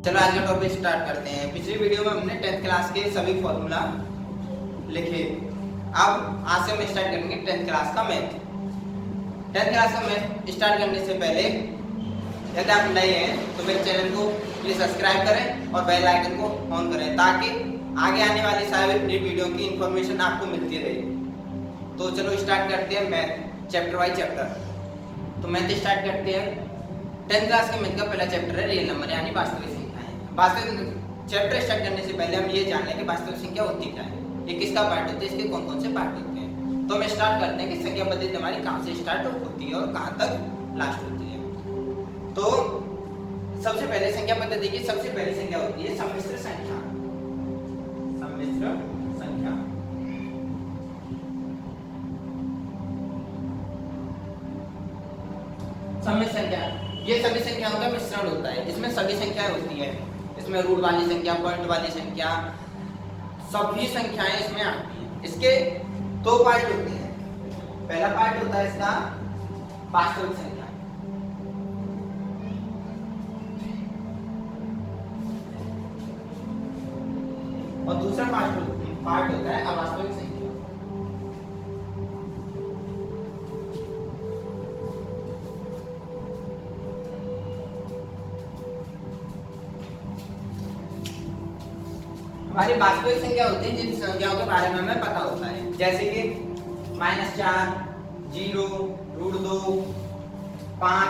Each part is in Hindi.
चलो आज का टॉपिक स्टार्ट करते हैं। पिछली वीडियो में हमने 10th क्लास के सभी फॉर्मूला लिखे। अब आज से हम स्टार्ट करेंगे 10th क्लास का मैथ। 10th क्लास का मैथ स्टार्ट करने से पहले यदि आप नए हैं तो मेरे चैनल को प्लीज सब्सक्राइब करें और बेल आइकन को ऑन करें ताकि आगे आने वाली सारी वीडियो की इंफॉर्मेशन आपको मिलती रहे। तो चलो स्टार्ट करते हैं मैथ चैप्टर बाई चैप्टर। तो मैथ स्टार्ट करते हैं। 10th क्लास के मैथ का पहला चैप्टर है रियल नंबर यानी वास्तविक संख्याएं। वास्तविक चैप्टर स्टार्ट करने से पहले हम ये जान लें कि वास्तविक संख्या होती क्या है, ये किसका पार्ट होता है, इसके कौन कौन से पार्ट होते हैं। तो हम स्टार्ट करते हैं कि संख्या पद्धति हमारी कहाँ से स्टार्ट होती है और कहाँ तक लास्ट होती है। तो सबसे पहले संख्या पद्धति की सबसे पहली संख्या होती है सम्मिश्र संख्या। सम्मिश्र संख्या सम्मिश्र संख्या ये सभी संख्याओं का मिश्रण होता है। इसमें सभी संख्याएं होती है, इसमें रूट वाली संख्या, पॉइंट वाली संख्या, सभी संख्याएं इसमें आती हैं। इसके दो पार्ट होते हैं। पहला पार्ट होता है इसका वास्तविक संख्या और दूसरा पार्ट होता है अवास्तविक संख्या। हमारी वास्तविक संख्या होती है जिन संख्याओं के बारे में हमें पता होता है, जैसे कि -4, 0, √2, 5।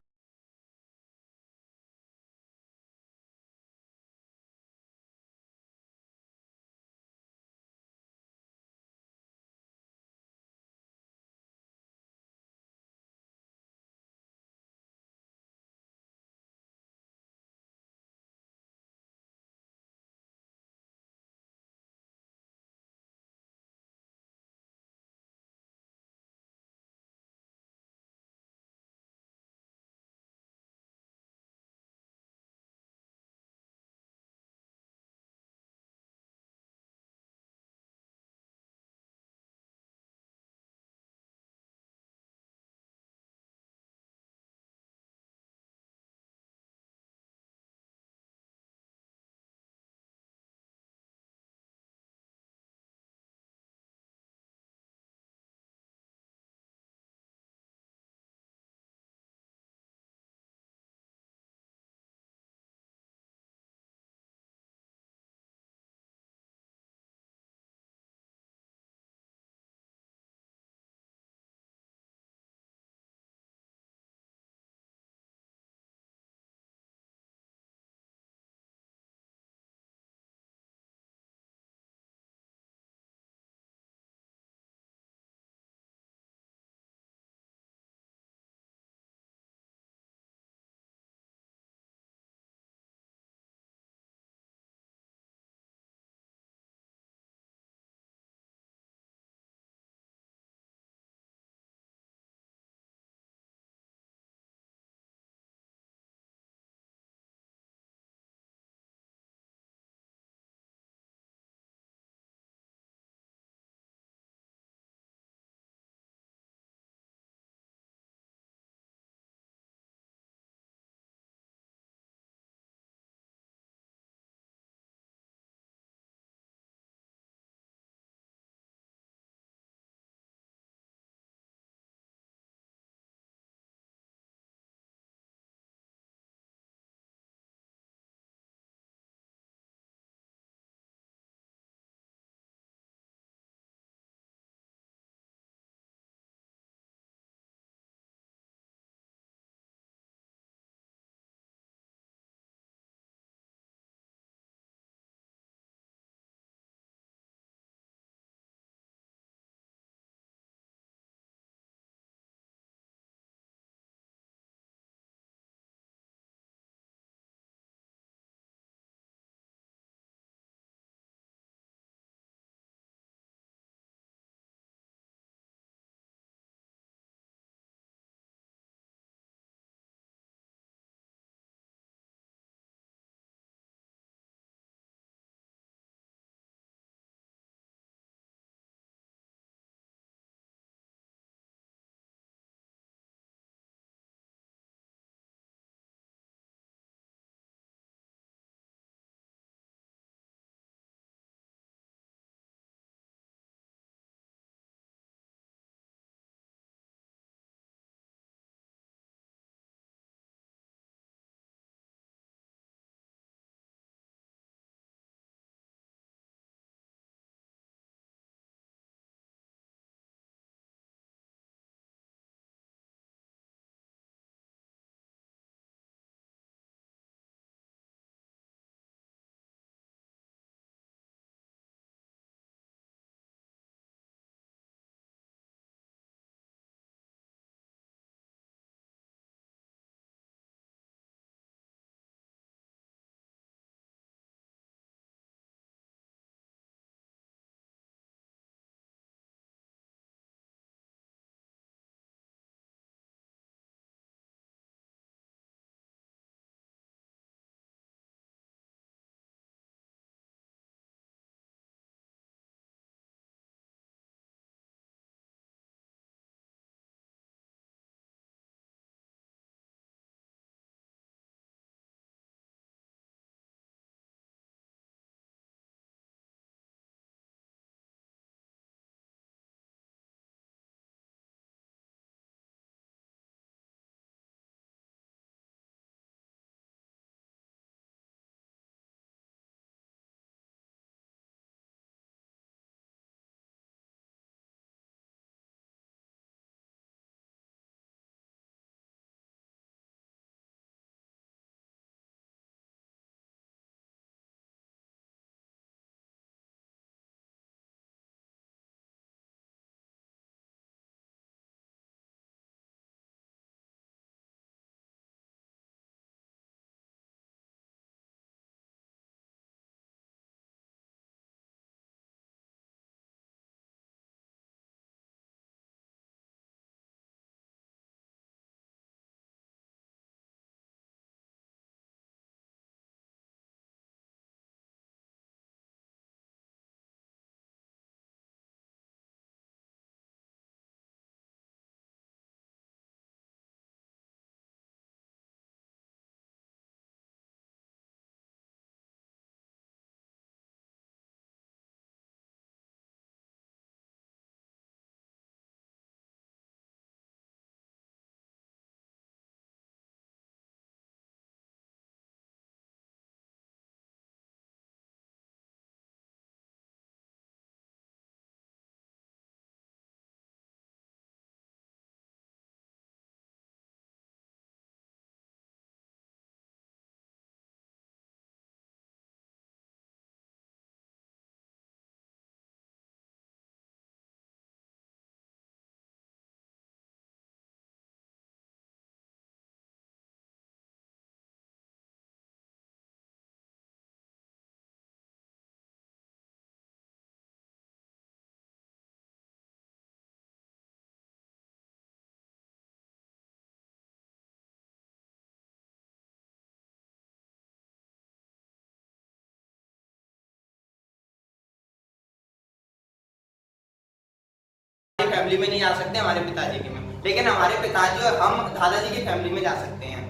फैमिली में नहीं जा सकते, हमारे पिताजी की में, लेकिन हमारे पिताजी और हम दादाजी की फैमिली में जा सकते हैं।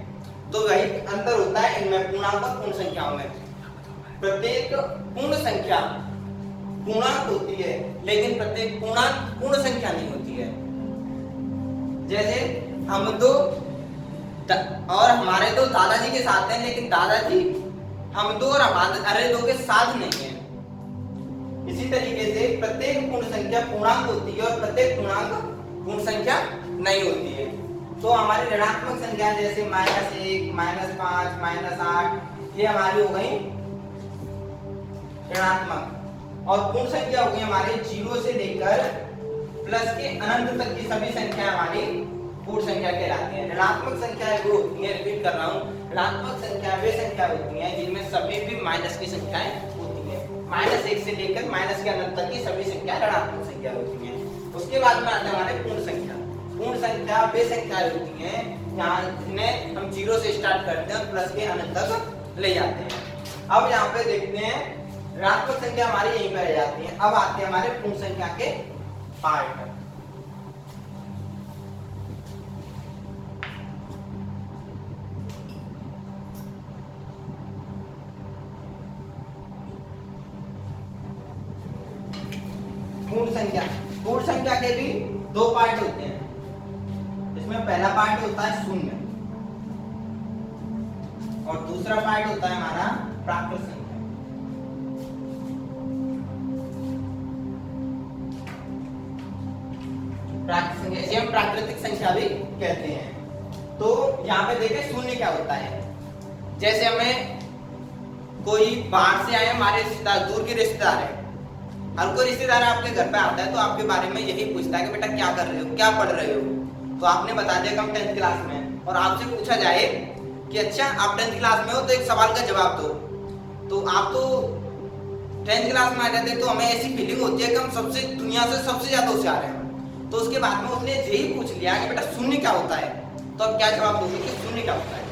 तो वही अंतर होता है इनमें, पूर्णांक और पूर्ण संख्याओं में। प्रत्येक पूर्ण संख्या पूर्णांक होती है, लेकिन प्रत्येक पूर्णांक पूर्ण संख्या नहीं होती है। जैसे हम दो और हमारे दो दादाजी के साथ हैं, लेकिन दादाजी हम दो और हमारे दो के साथ नहीं है। इसी तरीके से प्रत्येक पूर्ण संख्या पूर्णांक होती है और प्रत्येक पूर्णांक पूर्ण संख्या नहीं होती है। तो हमारी ऋणात्मक संख्या जैसे -1, -5, -8 ये हमारी हो गई ऋणात्मक, और पूर्ण संख्या हो गई हमारे 0 से लेकर प्लस के अनंत तक की सभी संख्या हमारी पूर्ण संख्या कहलाती है। ऋणात्मक संख्या वो होती है, रिपीट कर रहा हूँ, ऋणात्मक संख्या वे संख्या होती हैं जिनमें सभी भी माइनस की संख्याएं होती हैं। -1 से लेकर माइनस के अनंत तक की सभी संख्या ऋणात्मक संख्या होती हैं। उसके बाद में आते हैं हमारे पूर्ण संख्या। पूर्ण संख्या वे संख्या होती हैं यहाँ जिन्हें हम 0 से स्टार्ट करते हैं और प्लस के अनंत तक ले जाते हैं। अब यहाँ पे देखते हैं ऋणात्मक संख्या हमारी यहीं पर रह जाती है। अब आते हैं हमारे पूर्ण संख्या के पार्ट। पूर्ण संख्या के भी दो पार्ट होते हैं। इसमें पहला पार्ट होता है शून्य और दूसरा पार्ट होता है हमारा प्राकृत संख्या। प्राकृत संख्या इसे हम प्राकृतिक संख्या भी कहते हैं। तो यहाँ पे देखें शून्य क्या होता है। जैसे हमें कोई बाहर से आए, हमारे रिश्तेदार, दूर के रिश्तेदार है, हर कोई रिश्तेदार आपके घर पे आता है तो आपके बारे में यही पूछता है कि बेटा क्या कर रहे हो, क्या पढ़ रहे हो। तो आपने बता दिया कि हम 10th क्लास में हैं, और आपसे पूछा जाए कि अच्छा आप 10th क्लास में हो तो एक सवाल का जवाब दो, तो आप तो 10th क्लास में आ जाते तो हमें ऐसी फीलिंग होती है कि हम सबसे दुनिया से सबसे ज्यादा होशियार हैं। तो उसके बाद में उसने यही पूछ लिया कि बेटा शून्य क्या होता है, तो आप क्या जवाब दोगे कि शून्य क्या होता है।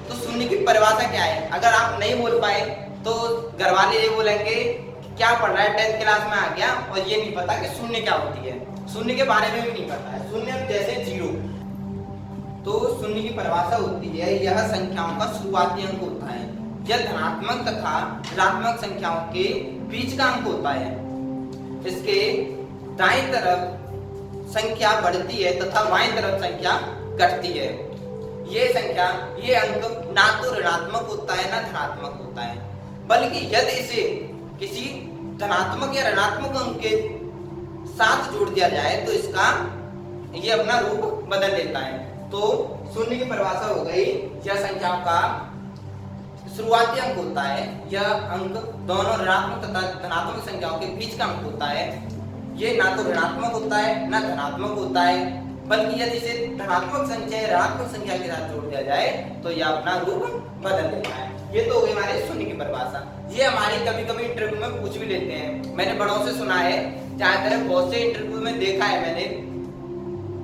तो शून्य की परिभाषा क्या है, अगर आप नहीं बोल पाए तो घर वाले ये बोलेंगे क्या पढ़ रहा है, 10th क्लास में आ गया और ये नहीं पता कि शून्य क्या होती है, शून्य के बारे में भी नहीं पता है। शून्य जैसे 0, तो शून्य की परिभाषा होती है यह संख्याओं का शुरुआती अंक होता है, यह धनात्मक तथा ऋणात्मक संख्याओं के बीच का अंक होता है। इसके दाईं तरफ संख्या बढ़ती है तथा बाईं तरफ संख्या घटती है। ये अंक ना तो ऋणात्मक होता है ना धनात्मक होता है, बल्कि यदि इसे किसी धनात्मक या ऋणात्मक अंक के साथ जोड़ दिया जाए तो इसका ये अपना रूप बदल लेता है। तो शून्य की परिभाषा हो गई, यह संख्याओं का शुरुआती अंक होता है, यह अंक दोनों ऋणात्मक तथा धनात्मक संख्याओं के बीच का अंक होता है। ये ना तो ऋणात्मक होता है ना धनात्मक होता है, बल्कि यदि इसे धनात्मक संख्या या ऋणात्मक संख्या के साथ जोड़ दिया जाए तो यह अपना रूप बदल लेता है। ये तो हो गई हमारे शून्य की परिभाषा। ये हमारी कभी कभी इंटरव्यू में पूछ भी लेते हैं, मैंने बड़ों से सुना है, ज्यादातर बहुत से इंटरव्यू में देखा है मैंने,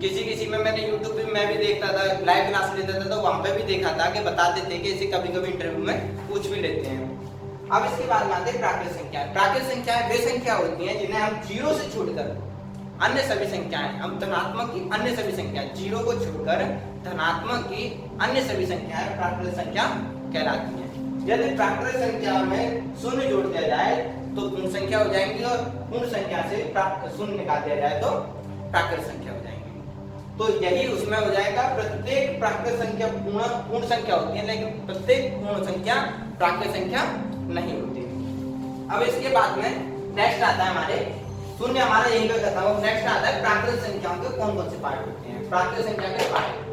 किसी में मैंने यूट्यूब पे मैं भी देखता था, लाइव क्लास लेता था तो वहां पे भी देखा था कि बताते थे कि इसे कभी कभी इंटरव्यू में पूछ भी लेते हैं। अब इसके बाद में आते हैं प्राकृत संख्या। प्राकृत संख्याएं वे संख्या होती हैं जिन्हें हम 0 से छोड़कर अन्य सभी संख्याएं, हम धनात्मक की अन्य सभी संख्या 0 को छोड़कर धनात्मक की अन्य सभी संख्याएं प्राकृत संख्या कहलाती हैं। यदि प्राकृत संख्या में शून्य जोड़ दिया जाए तो पूर्ण संख्या हो जाएंगी और पूर्ण संख्या से शून्य निकाल दिया जाए तो प्राकृत संख्या हो जाएंगी। तो यही उसमें हो जाएगा, प्रत्येक प्राकृत संख्या पूर्ण संख्या होती है, लेकिन प्रत्येक पूर्ण संख्या प्राकृत संख्या नहीं होती। अब इसके बाद में नेक्स्ट आता है हमारे शून्य, हमारा यहीं पे खत्म हो। नेक्स्ट आता है प्राकृत संख्याओं के कौन कौन से पार्ट होते हैं। प्राकृत संख्या के पार्ट,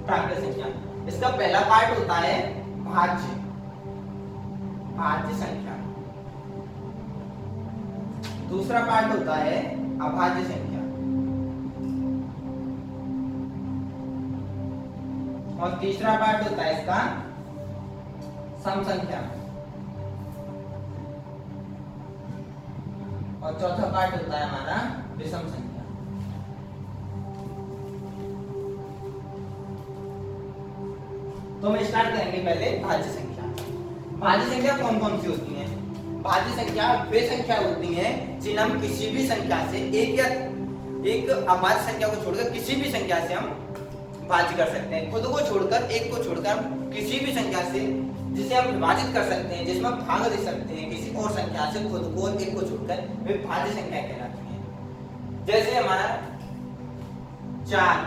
प्राकृत संख्या, इसका पहला पार्ट होता है भाज्य संख्या, दूसरा पार्ट होता है अभाज्य संख्या और तीसरा पार्ट होता है इसका सम संख्या और चौथा पार्ट होता है हमारा विषम संख्या। तो हम स्टार्ट करेंगे पहले भाज्य संख्या। भाज्य संख्या कौन कौन सी होती हैं? भाज्य संख्या वे संख्या होती हैं जिन्हें हम किसी भी संख्या से एक अभाज्य संख्या को छोड़कर किसी भी संख्या से हम भाज्य कर सकते हैं। खुद को छोड़कर, एक को छोड़कर हम किसी भी संख्या से जिसे हम विभाजित कर सकते हैं, जिसमें भाग दे सकते हैं किसी और संख्या से, खुद को और एक को छोड़कर, वे भाज्य संख्या कहलाती हैं। जैसे हमारा 4,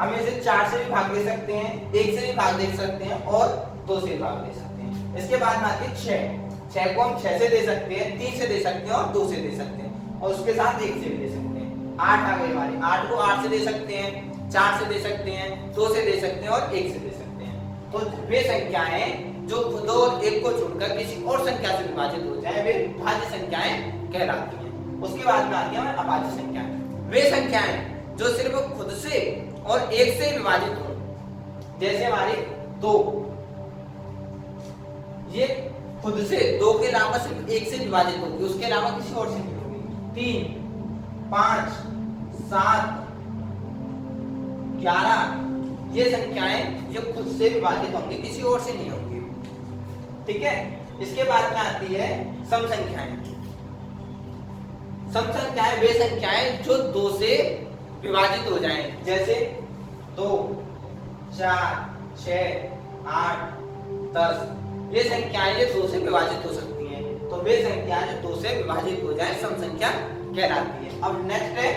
हम इसे 4 से भी भाग दे सकते हैं, 1 से भी भाग दे सकते हैं और 2 से भी भाग दे सकते हैं। इसके बाद में आती है 6 को हम 6 से दे सकते हैं, 3 से दे सकते हैं और 2 से दे सकते हैं और उसके साथ 1 से भी दे सकते हैं। 8 आ गई हमारी, 8 को 8 से दे सकते हैं, 4 से दे सकते हैं, 2 से दे सकते हैं और 1 से दे सकते हैं। तो वे संख्याएं जो खुद और एक को छोड़कर किसी और संख्या से विभाजित हो जाए, वे भाज्य संख्याएं कहलाती हैं। उसके बाद में आती है अभाज्य संख्याएं। वे संख्याएं जो सिर्फ खुद से और एक से विभाजित हो, जैसे हमारी 2, ये खुद से 2 के अलावा सिर्फ 1 से विभाजित होगी, उसके अलावा किसी और से नहीं होगी। 3, 5, 7, 11 ये संख्याएं जो खुद से विभाजित होंगी, किसी और से नहीं होंगी। ठीक है। इसके बाद में आती है सम संख्याएं। सम संख्याएं वे संख्याएं जो 2 से विभाजित हो जाएं, जैसे 2, 4, 6, 8, 10 ये संख्याएं जो 2 से विभाजित हो सकती हैं। तो वे संख्याएं जो 2 से विभाजित हो जाएं सम संख्या कहलाती है। अब नेक्स्ट है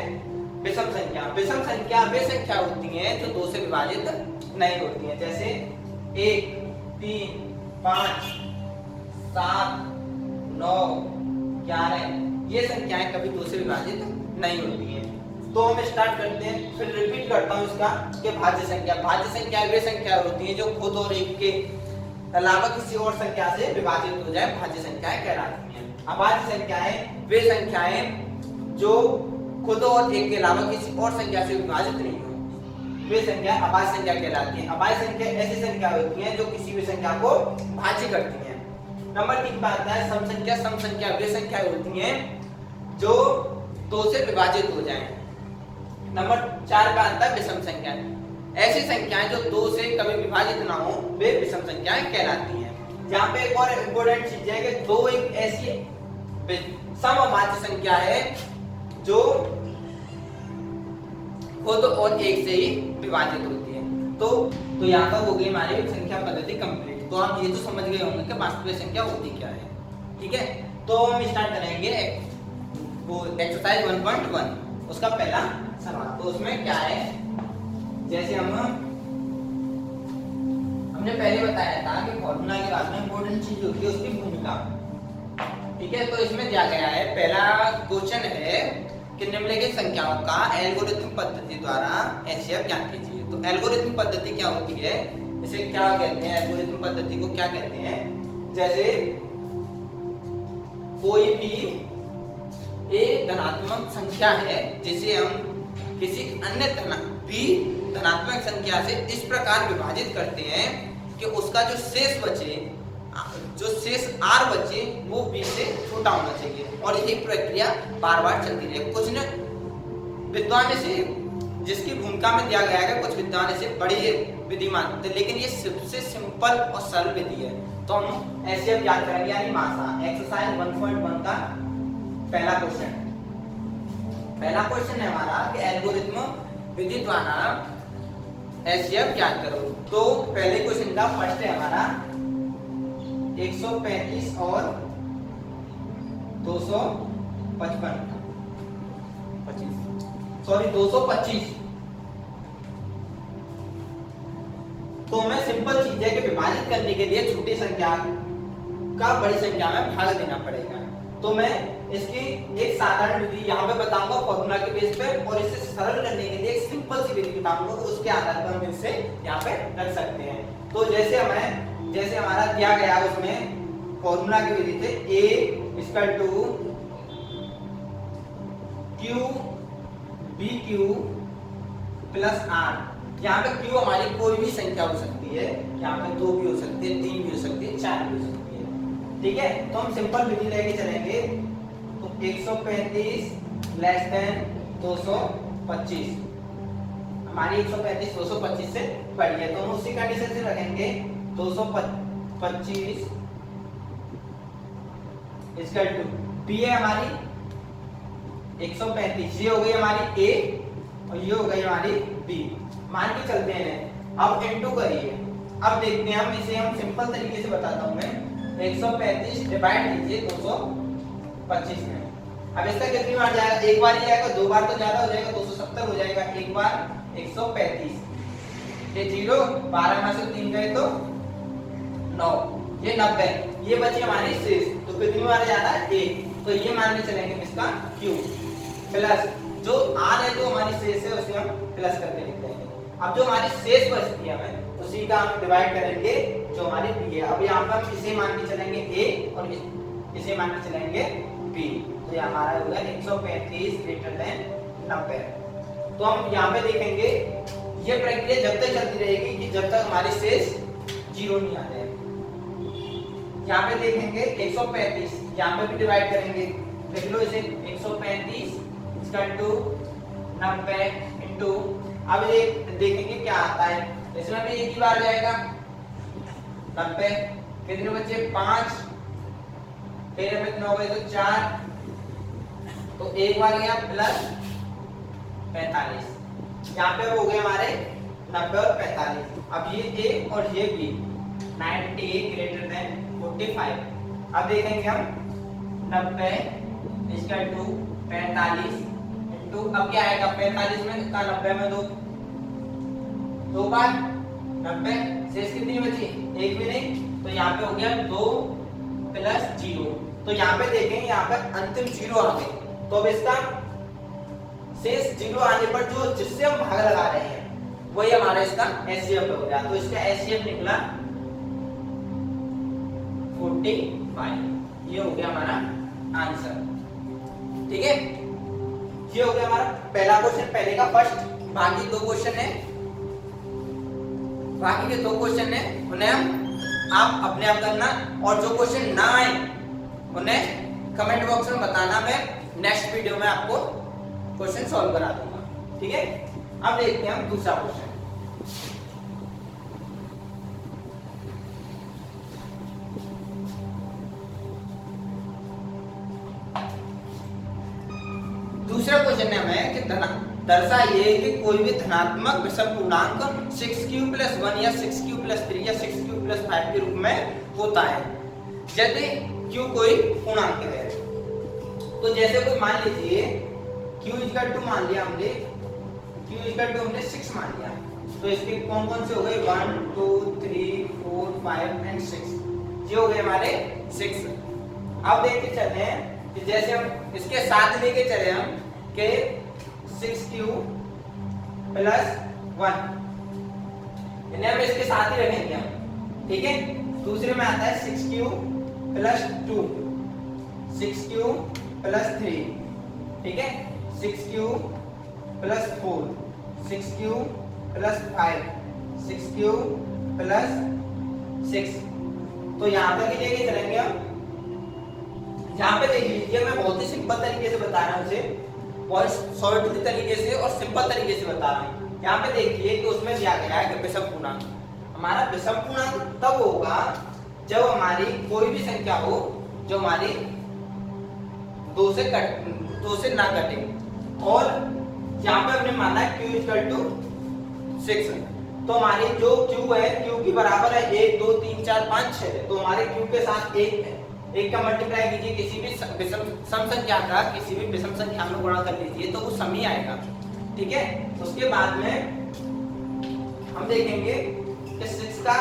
विषम संख्या। विषम संख्या वे संख्या होती हैं जो 2 से विभाजित नहीं होती हैं, जैसे 1, 3, 5, 7, 9, 11 ये संख्याएं कभी 2 से विभाजित नहीं होती हैं। तो हम स्टार्ट करते हैं, फिर रिपीट करता हूं इसका कि भाज्य संख्या। भाज्य संख्या वे संख्या होती हैं जो खुद और एक के अलावा किसी और संख्या से विभाजित हो जाए, भाज्य संख्याएं कहलाती हैं। अभाज्य संख्याएं वे संख्याएं जो खुद और एक के अलावा किसी और संख्या से विभाजित नहीं हो, वे संख्या अभाज्य संख्या कहलाती है। अभाज्य संख्या ऐसी संख्या होती है जो किसी भी संख्या को भाज्य करती है। नंबर 3 पर आता है सम संख्या। सम संख्या वे संख्या होती हैं जो 2 से विभाजित हो जाएं। नंबर 4 पर आता है विषम संख्या। ऐसी संख्याएं जो 2 से कभी विभाजित ना हो, वे विषम संख्याएं कहलाती हैं। यहाँ पे एक और इम्पोर्टेंट चीज है कि 2 एक ऐसी समअभाज्य संख्या है जो खुद और एक से ही विभाजित होती है। तो यहाँ पर हो गई हमारी संख्या पद्धति कंप्लीट। तो आप ये तो समझ गए होंगे कि वास्तविक संख्या होती क्या है। ठीक है, तो हम स्टार्ट करेंगे वो एक्सरसाइज 1.1 उसका पहला सवाल। तो उसमें क्या है, जैसे हमने पहले बताया था कि फॉर्मूला के बाद में इंपॉर्टेंट चीज होती है उसकी भूमिका। ठीक है, तो इसमें दिया गया है, पहला क्वेश्चन है कि निम्नलिखित संख्याओं का एल्गोरिथम पद्धति द्वारा एचसीएफ ज्ञात कीजिए। तो एल्गोरिथम पद्धति क्या होती है, इसे क्या कहते हैं, एल्गोरिथम पद्धति को क्या कहते हैं? जैसे कोई भी एक धनात्मक संख्या है जिसे हम किसी अन्य धनात्मक संख्या से इस प्रकार विभाजित करते हैं कि उसका जो शेष बचे, जो शेष r बचे वो b से छोटा होना चाहिए, और यही प्रक्रिया बार बार चलती रहे। कुछ न विद्वान से जिसकी भूमिका में दिया गया है, कुछ विद्वान से बड़ी विधि मानते हैं, लेकिन ये सबसे सिंपल और सरल विधि है। तो हम ऐसे अब याद करेंगे, यानी मासा एक्सरसाइज 1.1 का पहला क्वेश्चन। पहला क्वेश्चन है हमारा कि एल्गोरिथम विधि द्वारा एचसीएफ ज्ञात करो। तो पहले क्वेश्चन का फर्स्ट है हमारा 135 और 225। तो हमें सिंपल चीज है कि विभाजित करने के लिए छोटी संख्या का बड़ी संख्या में भाग देना पड़ेगा। तो मैं इसकी एक साधारण विधि यहाँ पे बताऊंगा फॉर्मूला के बेस पे, और इसे सरल करने के लिए एक सिंपल सी विधि बताऊंगा, उसके आधार पर हम इसे यहाँ पे रख सकते हैं। तो जैसे हमारा दिया गया उसमें फॉर्मूला की विधि थे a equal to q bq plus r। यहाँ पे q हमारी कोई भी संख्या हो सकती है, यहाँ पे 2 भी हो सकती है, 3 भी हो सकती है, 4 भी हो सकती है। ठीक है, तो हम सिंपल विधि लेके चलेंगे। तो 135 लेस देन 225, हमारी 135 225 से बड़ी है, तो हम उसी कंडीशन से रखेंगे 225 इसका टू बी है हमारी 135, ये हो गई हमारी ए और ये हो गई हमारी बी। मान के चलते हैं अब इनटू करिए। अब देखते हैं हम इसे, हम सिंपल तरीके से बताता हूं मैं। 135 डिवाइड कीजिए 225 में। अब इसका कितनी बार जाएगा? एक बार ही जाएगा, दो बार तो ज्यादा हो जाएगा, 270 हो जाएगा। एक बार 135, ये 0, 12 में से 3 गए तो 9, ये 90, ये बची हमारी शेष। तो कितनी बार जा रहा है? 1। तो ये मान के चलेंगे इसका क्यू प्लस जो आर है, जो हमारी शेष है उसे हम प्लस करके लिख देंगे। अब जो हमारी शेष बचती है हमें उसी का हम डिवाइड करेंगे जो हमारी बी है। अब यहाँ पर हम इसे मान के चलेंगे ए और इसे मान के चलेंगे बी। तो ये हमारा होगा 135 ग्रेटर देन 90। तो हम यहाँ पे देखेंगे ये प्रक्रिया जब तक चलती रहेगी कि जब तक हमारी शेष 0 नहीं आ जाए। यहाँ पे देखेंगे 135, यहाँ पे भी डिवाइड करेंगे, देख लो इसे 135 इसका 2 90 इंटू, अब ये देखेंगे क्या आता है। इसमें भी एक ही बार जाएगा 90, कितने बच्चे 5, फिर में 9 गए तो 4, तो एक बार गया प्लस 45। यहाँ पे हो गए हमारे 90 और 45। अब ये ए और ये बी 90 ग्रेटर देन 45। अब देखेंगे हम 90 इसका 2 45 इंटू, अब क्या आएगा 45 में का 90 में 2 बार 90, शेष कितनी बची? एक भी नहीं। तो यहाँ पे हो गया 2 प्लस 0। तो यहाँ पे देखेंगे यहाँ पर अंतिम 0 आ गए। तो अब इसका शेष 0 आने पर जो जिससे हम भाग लगा रहे हैं वही हमारा इसका एचसीएफ हो गया। तो इसका एचसीएफ निकला 45। ये हो गया हमारा आंसर। ठीक है, ये हो गया हमारा पहला क्वेश्चन, पहले का फर्स्ट। बाकी 2 क्वेश्चन है, बाकी के 2 क्वेश्चन है उन्हें हम आप अपने आप करना, और जो क्वेश्चन ना आए उन्हें कमेंट बॉक्स में बताना। मैं नेक्स्ट वीडियो में आपको क्वेश्चन सॉल्व करा दूंगा। ठीक है, अब देखते हैं हम दूसरा क्वेश्चन। दूसरा क्वेश्चन है हमें कि दर्शाइए कि कोई भी धनात्मक विषम पूर्णांक 6q + 1 या 6q + 3 या 6q + 5 के रूप में होता है यदि q कोई पूर्णांक है। तो जैसे कोई मान लीजिए q = मान लिया हमने, q = हमने 6 मान लिया। तो इसके कौन कौन से हो गए? 1 2 3 4 5 एंड 6, ये हो गए हमारे 6। अब देखते चलते हैं कि जैसे हम इसके साथ लेके चले हम कि 6q + 1, इन्हें हम इसके साथ ही रखेंगे हम। ठीक है, दूसरे में आता है 6q + 2, 6q + 3, ठीक है, 6q + 4, 6q + 5, 6q + 6। तो यहाँ तक ही लेके चलेंगे हम। यहाँ पे देख लीजिए, मैं बहुत ही सिंपल तरीके से बता रहा हूँ उसे, बहुत शॉर्ट तरीके से और सिंपल तरीके से बता रहा हूँ। यहाँ पे देखिए कि उसमें दिया गया है कि विषम पूर्णांक। हमारा विषम पूर्णांक तब होगा जब हमारी कोई भी संख्या हो जो हमारी 2 से ना कटे। और यहाँ पे हमने माना q = 6, तो हमारी जो q है, q की बराबर है 1 2 3 4 5 6, तो हमारे q के साथ 1 है। 1 का मल्टीप्लाई कीजिए किसी भी विषम सम संख्या का, किसी भी विषम संख्या में गुणा कर लीजिए तो वो सम ही आएगा। ठीक है, उसके बाद में हम देखेंगे कि 6 का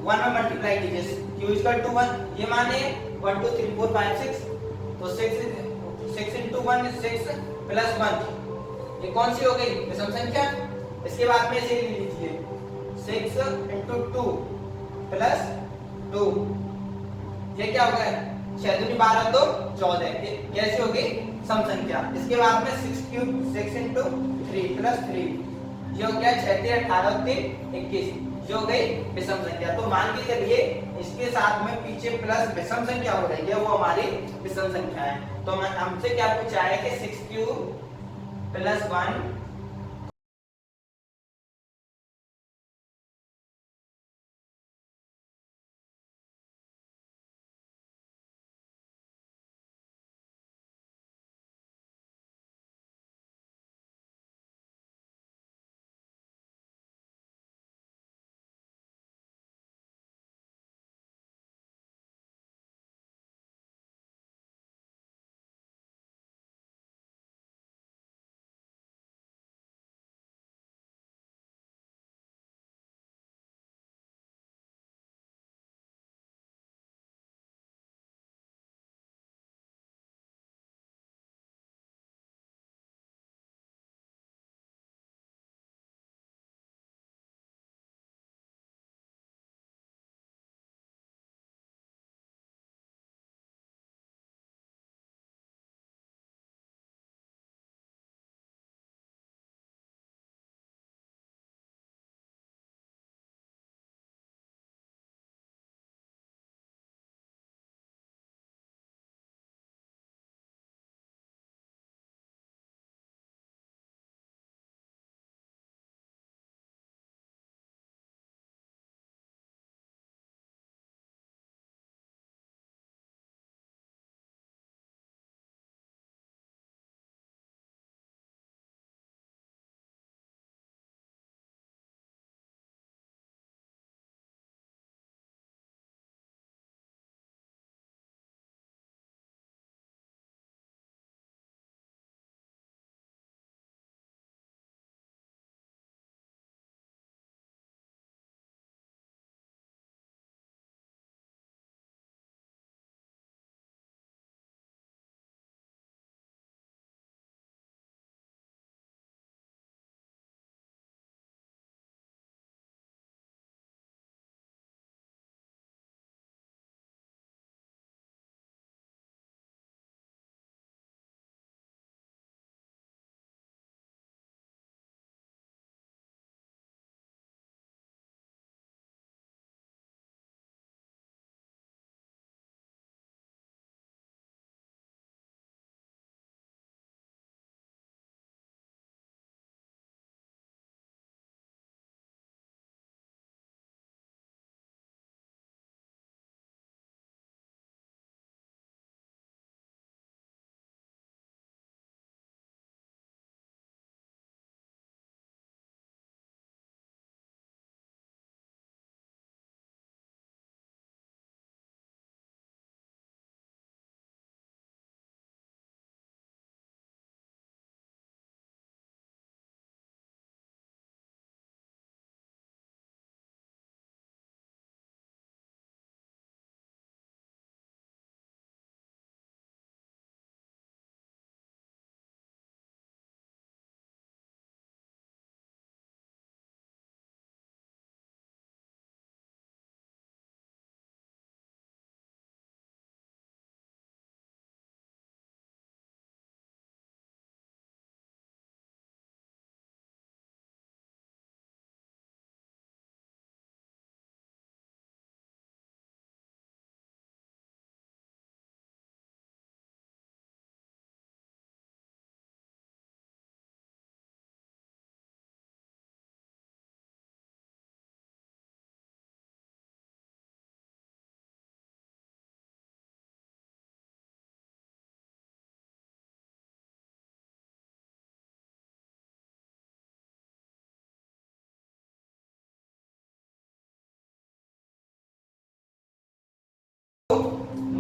1 में मल्टीप्लाई कीजिए, q = 1, ये माने 1 2 3 4 5 6, तो 6 × 1 = 6 + 1, ये कौन सी हो गई? विषम संख्या। इसके बाद में इसे ले लीजिए 6 × 2 + 2, ये क्या हो गया? 6 दूनी 12 तो 14, ये कैसी हो गई? सम संख्या। इसके बाद में 6 × 3 + 3, ये हो गया 6 3 18 3 21, जो हो गई विषम संख्या। तो मान के चलिए इसके साथ में पीछे प्लस विषम संख्या हो रही है, वो हमारी विषम संख्या है। तो हमसे क्या पूछा है कि 6q + 1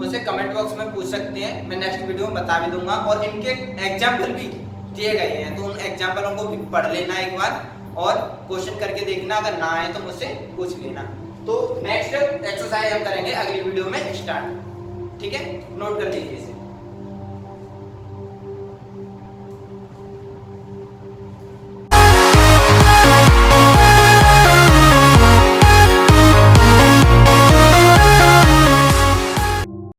मुझसे कमेंट बॉक्स में पूछ सकते हैं, मैं नेक्स्ट वीडियो में बता भी दूंगा। और इनके एग्जाम्पल भी दिए गए हैं, तो उन एग्जाम्पलों को भी पढ़ लेना एक बार और क्वेश्चन करके देखना, अगर ना आए तो मुझसे पूछ लेना। तो नेक्स्ट एक्सरसाइज हम करेंगे अगली वीडियो में स्टार्ट, ठीक है, नोट कर लीजिए इसे।